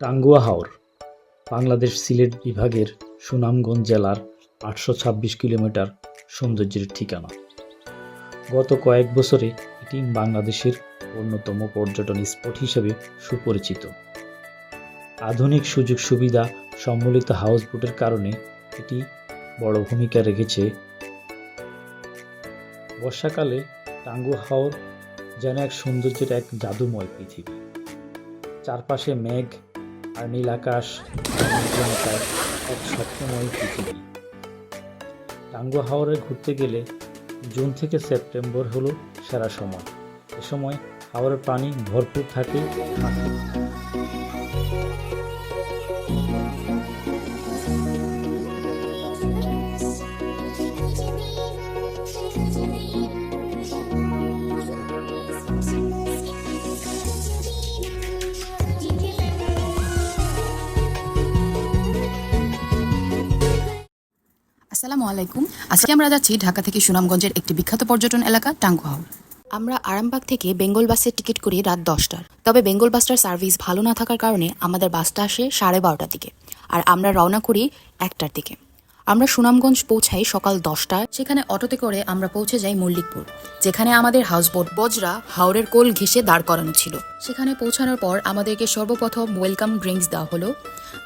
টাঙ্গুয়া হাওর বাংলাদেশ সিলেট বিভাগের সুনামগঞ্জ জেলার ৮২৬ কিলোমিটার সৌন্দর্যের ঠিকানা। গত কয়েক বছরে এটি বাংলাদেশের অন্যতম পর্যটন স্পট হিসেবে সুপরিচিত। আধুনিক সুযোগ সুবিধা সম্মিলিত হাউসবোটের কারণে এটি বড় ভূমিকা রেখেছে। বর্ষাকালে টাঙ্গুয়া হাওর যেন এক সৌন্দর্যের এক জাদুময় পৃথিবী। চারপাশে মেঘ আর নীল আকাশ, নির্জনতার এক স্বপ্নময় পৃথিবী। টাঙ্গুয়া হাওরে ঘুরতে গেলে জুন থেকে সেপ্টেম্বর হলো সেরা সময়। এ সময় হাওরের পানি ভরপুর থাকে। আসসালামু আলাইকুম। আজকে আমরা যাচ্ছি ঢাকা থেকে সুনামগঞ্জের একটি বিখ্যাত পর্যটন এলাকা টাঙ্গুয়া হাওর। আমরা আরামবাগ থেকে বেঙ্গল বাসের টিকিট করি রাত 10টার। তবে বেঙ্গল বাসটার সার্ভিস ভালো না থাকার কারণে আমাদের বাসটা আসে 12:30টার দিকে, আর আমরা রওনা করি 1টার দিকে। আমরা সুনামগঞ্জ পৌঁছাই সকাল 10টায়। সেখানে অটোতে করে আমরা পৌঁছে যাই মল্লিকপুর, যেখানে আমাদের হাউসবোট বজরা হাওরের কোল ঘেঁষে দাঁড় করানো ছিল। সেখানে পৌঁছানোর পর আমাদেরকে সর্বপ্রথম ওয়েলকাম ড্রিঙ্কস দেওয়া হলো।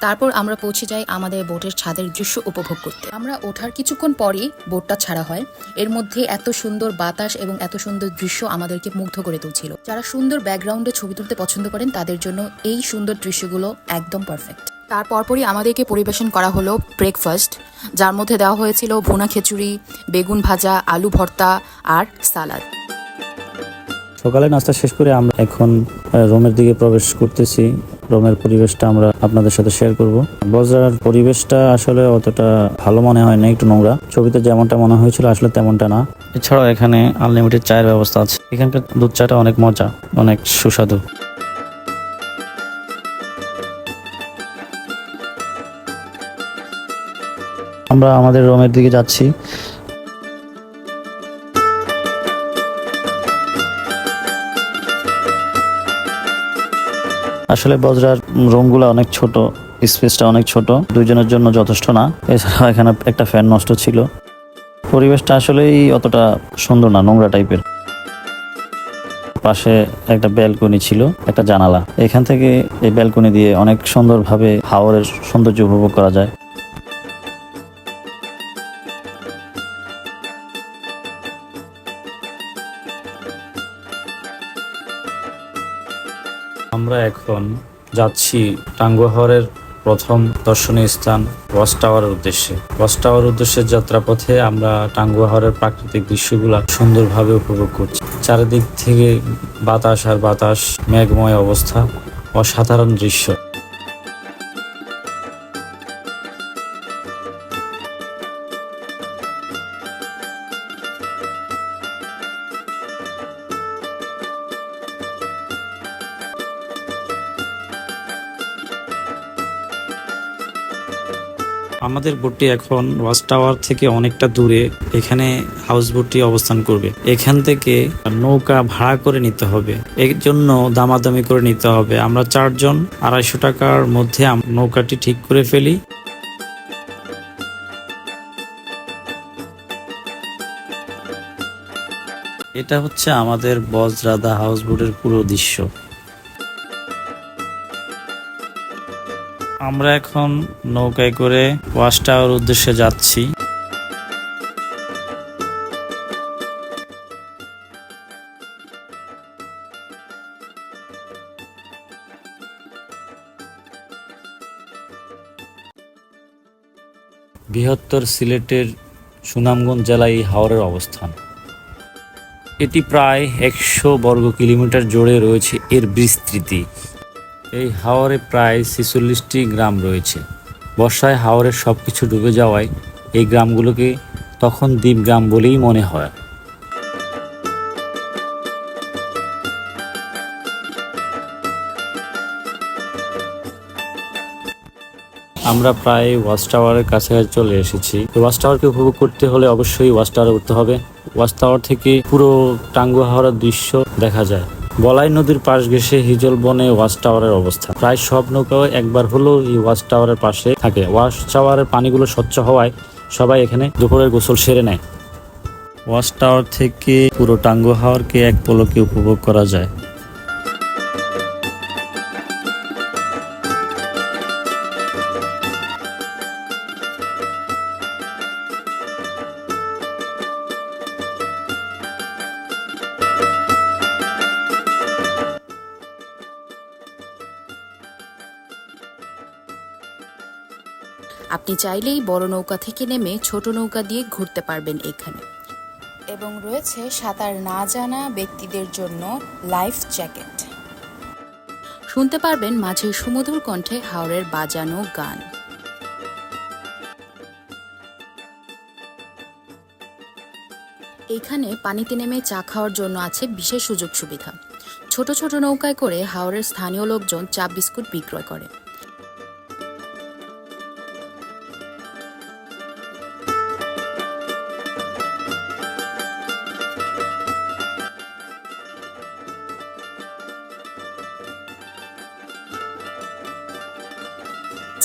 তারপর আমরা পৌঁছে যাই আমাদের বোটের ছাদের দৃশ্য উপভোগ করতে। আমরা ওঠার কিছুক্ষণ পরই বোটটা ছাড়া হয়। এর মধ্যে এত সুন্দর বাতাস এবং এত সুন্দর দৃশ্য আমাদেরকে মুগ্ধ করে তুলছিল। যারা সুন্দর ব্যাকগ্রাউন্ডে ছবি তুলতে পছন্দ করেন তাদের জন্য এই সুন্দর দৃশ্যগুলো একদম পারফেক্ট। তারপরই আমাদেরকে পরিবেশন করা হলো ব্রেকফাস্ট, যার মধ্যে দেওয়া হয়েছিল ভুনা খিচুড়ি, বেগুন ভাজা, আলু ভর্তা আর সালাদ। সকালে নাস্তা শেষ করে আমরা এখন রোমের দিকে প্রবেশ করতেছি। রোমের পরিবেশটা আমরা আপনাদের সাথে শেয়ার করব। বজরার পরিবেশটা আসলে অতটা ভালো মনে হয় না, একটু নোংরা। ছবিতে যেমনটা মনে হয়েছিল আসলে তেমনটা না। এছাড়াও এখানে আনলিমিটেড চায়ের ব্যবস্থা আছে। এখানকার দুধ চাটা অনেক মজা, অনেক সুস্বাদু। আমরা আমাদের রোমের দিকে যাচ্ছি। আসলে বজরার রুমগুলো অনেক ছোট, স্পেসটা অনেক ছোট, দুইজনের জন্য যথেষ্ট না। এছাড়া এখানে একটা ফ্যান নষ্ট ছিল। পরিবেশটা আসলেই অতটা সুন্দর না, নোংরা টাইপের। পাশে একটা ব্যালকনি ছিল, একটা জানালা। এখান থেকে এই ব্যালকনি দিয়ে অনেক সুন্দরভাবে হাওরের সৌন্দর্য উপভোগ করা যায়। আমরা এখন যাচ্ছি টাঙ্গুয়া হাওরের প্রথম দর্শনীয় স্থান ওয়াচ টাওয়ারের উদ্দেশ্যে। ওয়াচ টাওয়ার উদ্দেশ্যে যাত্রাপথে আমরা টাঙ্গুয়া হাওরের প্রাকৃতিক দৃশ্যগুলো সুন্দরভাবে উপভোগ করছি। চারিদিক থেকে বাতাস আর বাতাস, মেঘময় অবস্থা, অসাধারণ দৃশ্য। আমাদের বোটটি এখন ওয়াচ টাওয়ার থেকে অনেকটা দূরে। এখানে হাউস বোটটি অবস্থান করবে। এখান থেকে নৌকা ভাড়া করে নিতে হবে, এর জন্য দামাদামি করে নিতে হবে। আমরা 4 জন 250 টাকার মধ্যে নৌকাটি ঠিক করে ফেলি। এটা হচ্ছে আমাদের বজরাদা হাউস বোটের পুরো দৃশ্য। আমরা এখন নৌকায় করে ওয়াচ টাওয়ার উদ্দেশ্যে যাচ্ছি। বৃহত্তর সিলেটের সুনামগঞ্জ জেলায় এই হাওরের অবস্থান। এটি প্রায় 100 বর্গ কিলোমিটার জুড়ে রয়েছে এর বিস্তৃতি। এই হাওরে প্রায় 46টি গ্রাম রয়েছে। বর্ষায় হাওরের সবকিছু ডুবে যাওয়ায় এই গ্রামগুলোকে তখন দ্বীপ গ্রাম বলেই মনে হয়। আমরা প্রায় ওয়াচ টাওয়ারের কাছাকাছি চলে এসেছি। ওয়াচ টাওয়ারকে উপভোগ করতে হলে অবশ্যই ওয়াচ টাওয়ারে উঠতে হবে। ওয়াচ টাওয়ার থেকে পুরো টাঙ্গুয়া হাওরের দৃশ্য দেখা যায়। বলাই নদীর পাশ ঘেঁষে হিজল বনে ওয়াচ টাওয়ারের অবস্থান। প্রায় সব নৌকাও একবার হলেও এই ওয়াচ টাওয়ারের পাশে থাকে। ওয়াচ টাওয়ারের পানিগুলো স্বচ্ছ হওয়ায় সবাই এখানে দুপুরের গোসল সেরে নেয়। ওয়াচ টাওয়ার থেকে পুরো টাঙ্গুয়া হাওরকে এক পলকে উপভোগ করা যায়। আপনি চাইলেই বড় নৌকা থেকে নেমে ছোট নৌকা দিয়ে ঘুরতে পারবেন এখানে। এবং রয়েছে সাঁতার না জানা ব্যক্তিদের জন্য লাইফ জ্যাকেট। শুনতে পারবেন মাঝে সুমধুর কণ্ঠে হাওরের বাজানো গান। এখানে পানিতে নেমে চা খাওয়ার জন্য আছে বিশেষ সুযোগ সুবিধা। ছোট ছোট নৌকায় করে হাওরের স্থানীয় লোকজন চা বিস্কুট বিক্রয় করে।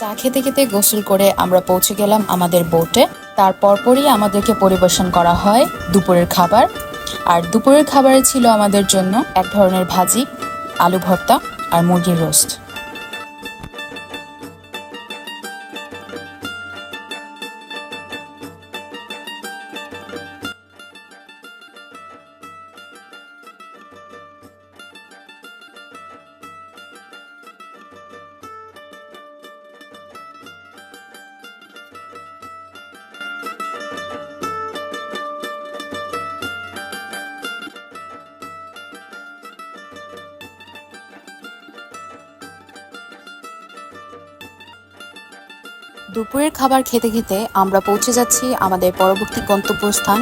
চা খেতে খেতে গোসল করে আমরা পৌঁছে গেলাম আমাদের বোটে। তারপরই আমাদেরকে পরিবেশন করা হয় দুপুরের খাবার। আর দুপুরের খাবারে ছিল আমাদের জন্য এক ধরনের ভাজি, আলু ভর্তা আর মুরগির রোস্ট। দুপুরের খাবার খেতে খেতে আমরা পৌঁছে যাচ্ছি আমাদের পরবর্তী গন্তব্যস্থান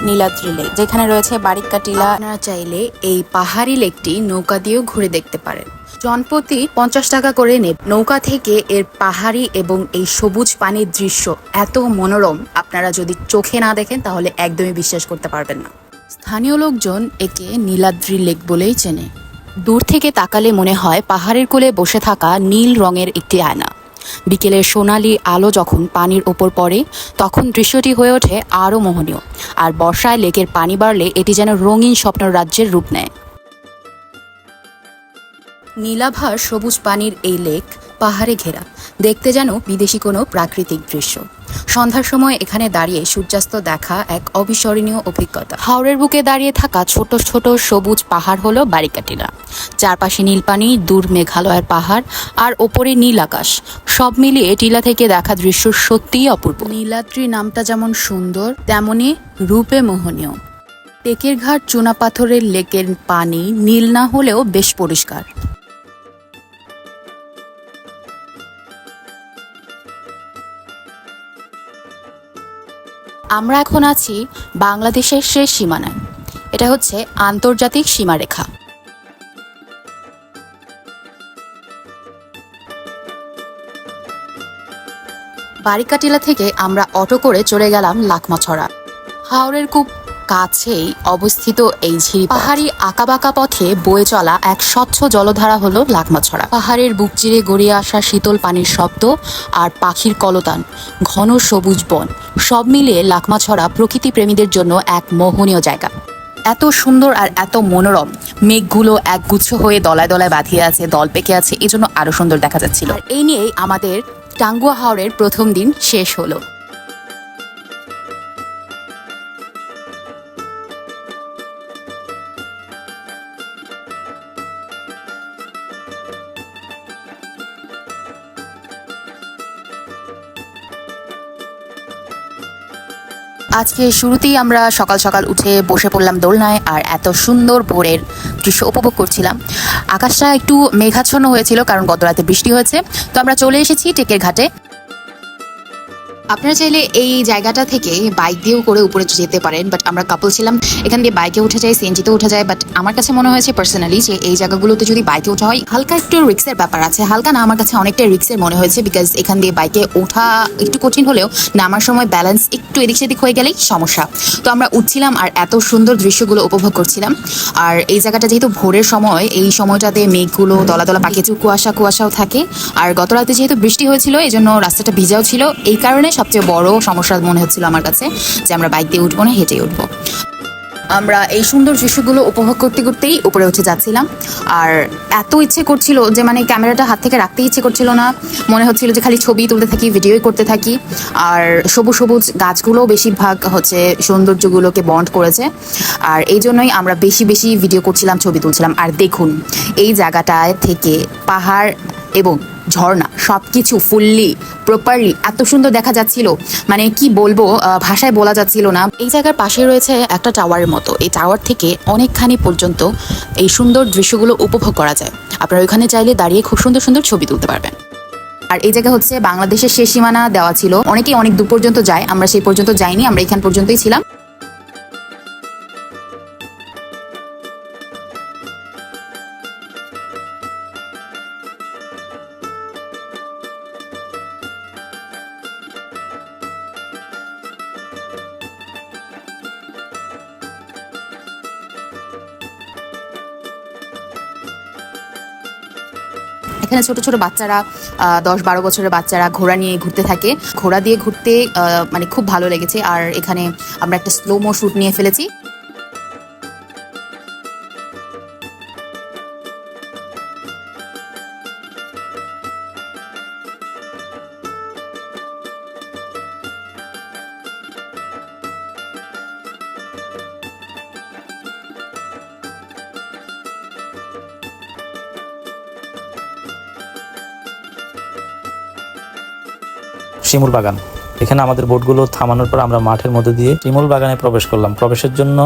নীলাদ্রি লেক, যেখানে রয়েছে বারিক্কা টিলা। আপনারা চাইলে এই পাহাড়ি লেকটি নৌকা দিয়েও ঘুরে দেখতে পারেন। জনপ্রতি 50 টাকা করে নেবে। নৌকা থেকে এর পাহাড়ি এবং এই সবুজ পানির দৃশ্য এত মনোরম, আপনারা যদি চোখে না দেখেন তাহলে একদমই বিশ্বাস করতে পারবেন না। স্থানীয় লোকজন একে নীলাদ্রি লেক বলেই চেনে। দূর থেকে তাকালে মনে হয় পাহাড়ের কোলে বসে থাকা নীল রঙের একটি আয়না। বিকেলের সোনালি আলো যখন পানির ওপর পড়ে তখন দৃশ্যটি হয়ে ওঠে আরও মোহনীয়। আর বর্ষায় লেকের পানি বাড়লে এটি যেন রঙিন স্বপ্ন রাজ্যের রূপ নেয়। নীলাভার সবুজ পানির এই লেক পাহাড়ে ঘেরা, দেখতে যেন বিদেশি কোনো প্রাকৃতিক দৃশ্য। সন্ধ্যার সময় এখানে দাঁড়িয়ে সূর্যাস্ত দেখা এক অবিস্মরণীয় অভিজ্ঞতা। হাওরের বুকে দাঁড়িয়ে থাকা ছোট ছোট সবুজ পাহাড় হলো বারিক্কা টিলা। চারপাশে নীল পানি, দূর মেঘালয়ের পাহাড় আর ওপরে নীল আকাশ, সব মিলিয়ে টিলা থেকে দেখা দৃশ্য সত্যিই অপূর্ব। নীলাদ্রি নামটা যেমন সুন্দর তেমনি রূপে মোহনীয়। টেকের ঘাট চুনাপাথরের লেকের পানি নীল না হলেও বেশ পরিষ্কার। আমরা এখন আছি বাংলাদেশের শেষ সীমানায়। এটা হচ্ছে আন্তর্জাতিক সীমারেখা। বারিক্কা টিলা থেকে আমরা অটো করে চলে গেলাম লাকমাছড়া। হাওরের খুব কাছেই অবস্থিত এই ঝিরি পাহাড়ি আঁকাবাঁকা পথে বয়ে চলা এক স্বচ্ছ জলধারা হলো লাকমাছড়া। পাহাড়ের বুক চিরে গড়িয়ে আসা শীতল পানির শব্দ আর পাখির কলতান, ঘন সবুজ বন, সব মিলিয়ে লাকমাছড়া প্রকৃতি প্রেমীদের জন্য এক মোহনীয় জায়গা। এত সুন্দর আর এত মনোরম, মেঘগুলো একগুচ্ছ হয়ে দলায় দলায় বাঁধিয়ে আছে, দল পেকে আছে, এই জন্য আরো সুন্দর দেখা যাচ্ছিল। আর এই নিয়েই আমাদের টাঙ্গুয়া হাওরের প্রথম দিন শেষ হলো। আজকে শুরুতেই আমরা সকাল সকাল উঠে বসে পড়লাম দোলনায় আর এত সুন্দর ভোরের দৃশ্য উপভোগ করছিলাম। আকাশটা একটু মেঘাচ্ছন্ন হয়েছিল কারণ গত রাতে বৃষ্টি হয়েছে। তো আমরা চলে এসেছি টেকের ঘাটে। আপনারা চাইলে এই জায়গাটা থেকে বাইক দিয়েও করে উপরে যেতে পারেন, বাট আমরা কাপল ছিলাম, এখান দিয়ে বাইকে উঠে যায়, সিএনজিতে উঠে যায়। বাট আমার কাছে মনে হয়েছে পার্সোনালি যে এই জায়গাগুলোতে যদি বাইকে ওঠা হয় হালকা একটু রিক্সের ব্যাপার আছে। হালকা না, আমার কাছে অনেকটা রিক্সের মনে হয়েছে, বিকজ এখান দিয়ে বাইকে ওঠা একটু কঠিন হলেও নামার সময় ব্যালেন্স একটু এদিক সেদিক হয়ে গেলেই সমস্যা। তো আমরা উঠছিলাম আর এত সুন্দর দৃশ্যগুলো উপভোগ করছিলাম। আর এই জায়গাটা যেহেতু ভোরের সময়, এই সময়টাতে মেঘগুলো দলা দলা পাকিয়ে কুয়াশাও থাকে। আর গত রাতে যেহেতু বৃষ্টি হয়েছিল, এই জন্য রাস্তাটা ভিজাও ছিল। এই কারণে সবচেয়ে বড় সমস্যা মনে হচ্ছিল আমার কাছে যে আমরা বাইক দিয়ে উঠবো না, হেঁটেই উঠবো। আমরা এই সুন্দর দৃশ্যগুলো উপভোগ করতে করতেই উপরে উঠে যাচ্ছিলাম। আর এত ইচ্ছে করছিল যে মানে ক্যামেরাটা হাত থেকে রাখতে ইচ্ছে করছিল না, মনে হচ্ছিল যে খালি ছবি তুলতে থাকি, ভিডিওই করতে থাকি। আর সবুজ সবুজ গাছগুলো বেশিরভাগ হচ্ছে সৌন্দর্যগুলোকে বন্ড করেছে। আর এই জন্যই আমরা বেশি বেশি ভিডিও করছিলাম, ছবি তুলছিলাম। আর দেখুন, এই জায়গাটায় থেকে পাহাড় এবং ঝর্ণা সবকিছু ফুললি প্রপারলি এত সুন্দর দেখা যাচ্ছিল, মানে কি বলবো, ভাষায় বলা যাচ্ছিল না। এই জায়গার পাশে রয়েছে একটা টাওয়ারের মতো, এই টাওয়ার থেকে অনেকখানি পর্যন্ত এই সুন্দর দৃশ্যগুলো উপভোগ করা যায়। আপনারা ওইখানে চাইলে দাঁড়িয়ে খুব সুন্দর সুন্দর ছবি তুলতে পারবেন। আর এই জায়গা হচ্ছে বাংলাদেশের শেষ সীমানা দেওয়া ছিল, অনেকেই অনেক দূর পর্যন্ত যায়, আমরা সেই পর্যন্ত যাইনি, আমরা এখান পর্যন্তই ছিলাম। এখানে ছোট ছোট বাচ্চারা 10-12 বছরের বাচ্চারা ঘোড়া নিয়ে ঘুরতে থাকে। ঘোড়া দিয়ে ঘুরতে মানে খুব ভালো লেগেছে। আর এখানে আমরা একটা স্লোমো শুট নিয়ে ফেলেছি। শিমুল বাগান, এখানে আমাদের বোটগুলো থামানোর পর আমরা মাঠের মধ্যে দিয়ে শিমুল বাগানে প্রবেশ করলাম। প্রবেশের জন্য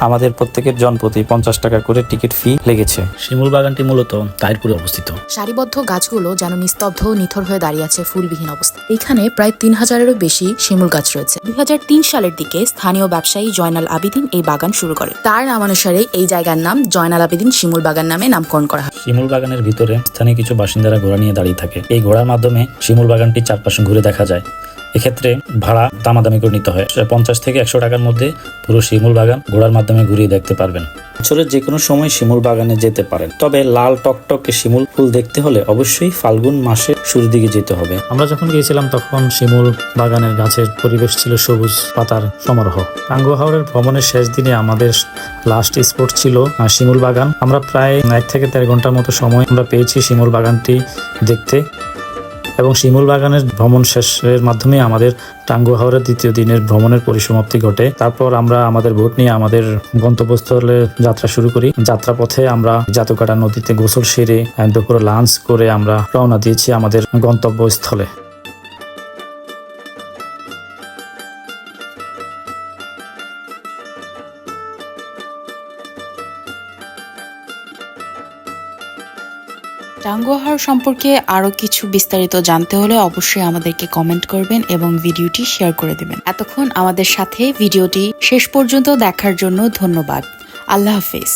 আমাদের প্রত্যেকের জনপ্রতি 50 টাকা করে টিকিট ফি লেগেছে। শিমুল বাগানটি মূলত তাহিরপুরে অবস্থিত। সারিবদ্ধ গাছগুলো যেন নিস্তব্ধ নিথর হয়ে দাঁড়িয়ে আছে ফুলবিহীন অবস্থা। এখানে প্রায় 3000-এরও বেশি শিমুল গাছ রয়েছে। 2003 সালের দিকে স্থানীয় ব্যবসায়ী জয়নাল আবেদিন এই বাগান শুরু করে। তার নামানুসারে এই জায়গার নাম জয়নাল আবেদিন শিমুল বাগান নামে নামকরণ করা হয়। শিমুল বাগানের ভিতরে স্থানীয় কিছু বাসিন্দারা ঘোড়া নিয়ে দাঁড়িয়ে থাকে। এই ঘোড়ার মাধ্যমে শিমুল বাগানটি চারপাশে ঘুরে দেখা যায়। এক্ষেত্রে ভাড়া দামাদামি করে নিতে হয়। 50 থেকে 100 টাকার মধ্যে পুরো শিমুল বাগান ঘোড়ার মাধ্যমে ঘুরিয়ে দেখতে পারবেন। বছরের যে কোনো সময় শিমুল বাগানে যেতে পারেন, তবে লাল টকটকে শিমুল ফুল দেখতে হলে অবশ্যই ফাল্গুন মাসে শুরুর দিকে যেতে হবে। আমরা যখন গিয়েছিলাম তখন শিমুল বাগানের গাছের পরিবেশ ছিল সবুজ পাতার সমারোহ। টাঙ্গুয়া হাওরের ভ্রমণের শেষ দিনে আমাদের লাস্ট স্পট ছিল শিমুল বাগান। আমরা প্রায় 1 থেকে 1.5 ঘন্টার মতো সময় আমরা পেয়েছি শিমুল বাগানটি দেখতে। এবং শিমুল বাগানের ভ্রমণ শেষের মাধ্যমে আমাদের টাঙ্গুয়া হাওরের দ্বিতীয় দিনের ভ্রমণের পরিসমাপ্তি ঘটে। তারপর আমরা আমাদের বোট নিয়ে আমাদের গন্তব্যস্থলে যাত্রা শুরু করি। যাত্রাপথে আমরা জাতুকাটা নদীতে গোসল সেরে দুপুরে লাঞ্চ করে আমরা রওনা দিয়েছি আমাদের গন্তব্যস্থলে। টাঙ্গুয়া হাওর সম্পর্কে আরো কিছু বিস্তারিত জানতে হলে অবশ্যই আমাদেরকে কমেন্ট করবেন এবং ভিডিওটি শেয়ার করে দেবেন। এতক্ষণ আমাদের সাথে ভিডিওটি শেষ পর্যন্ত দেখার জন্য ধন্যবাদ। আল্লাহ হাফেজ।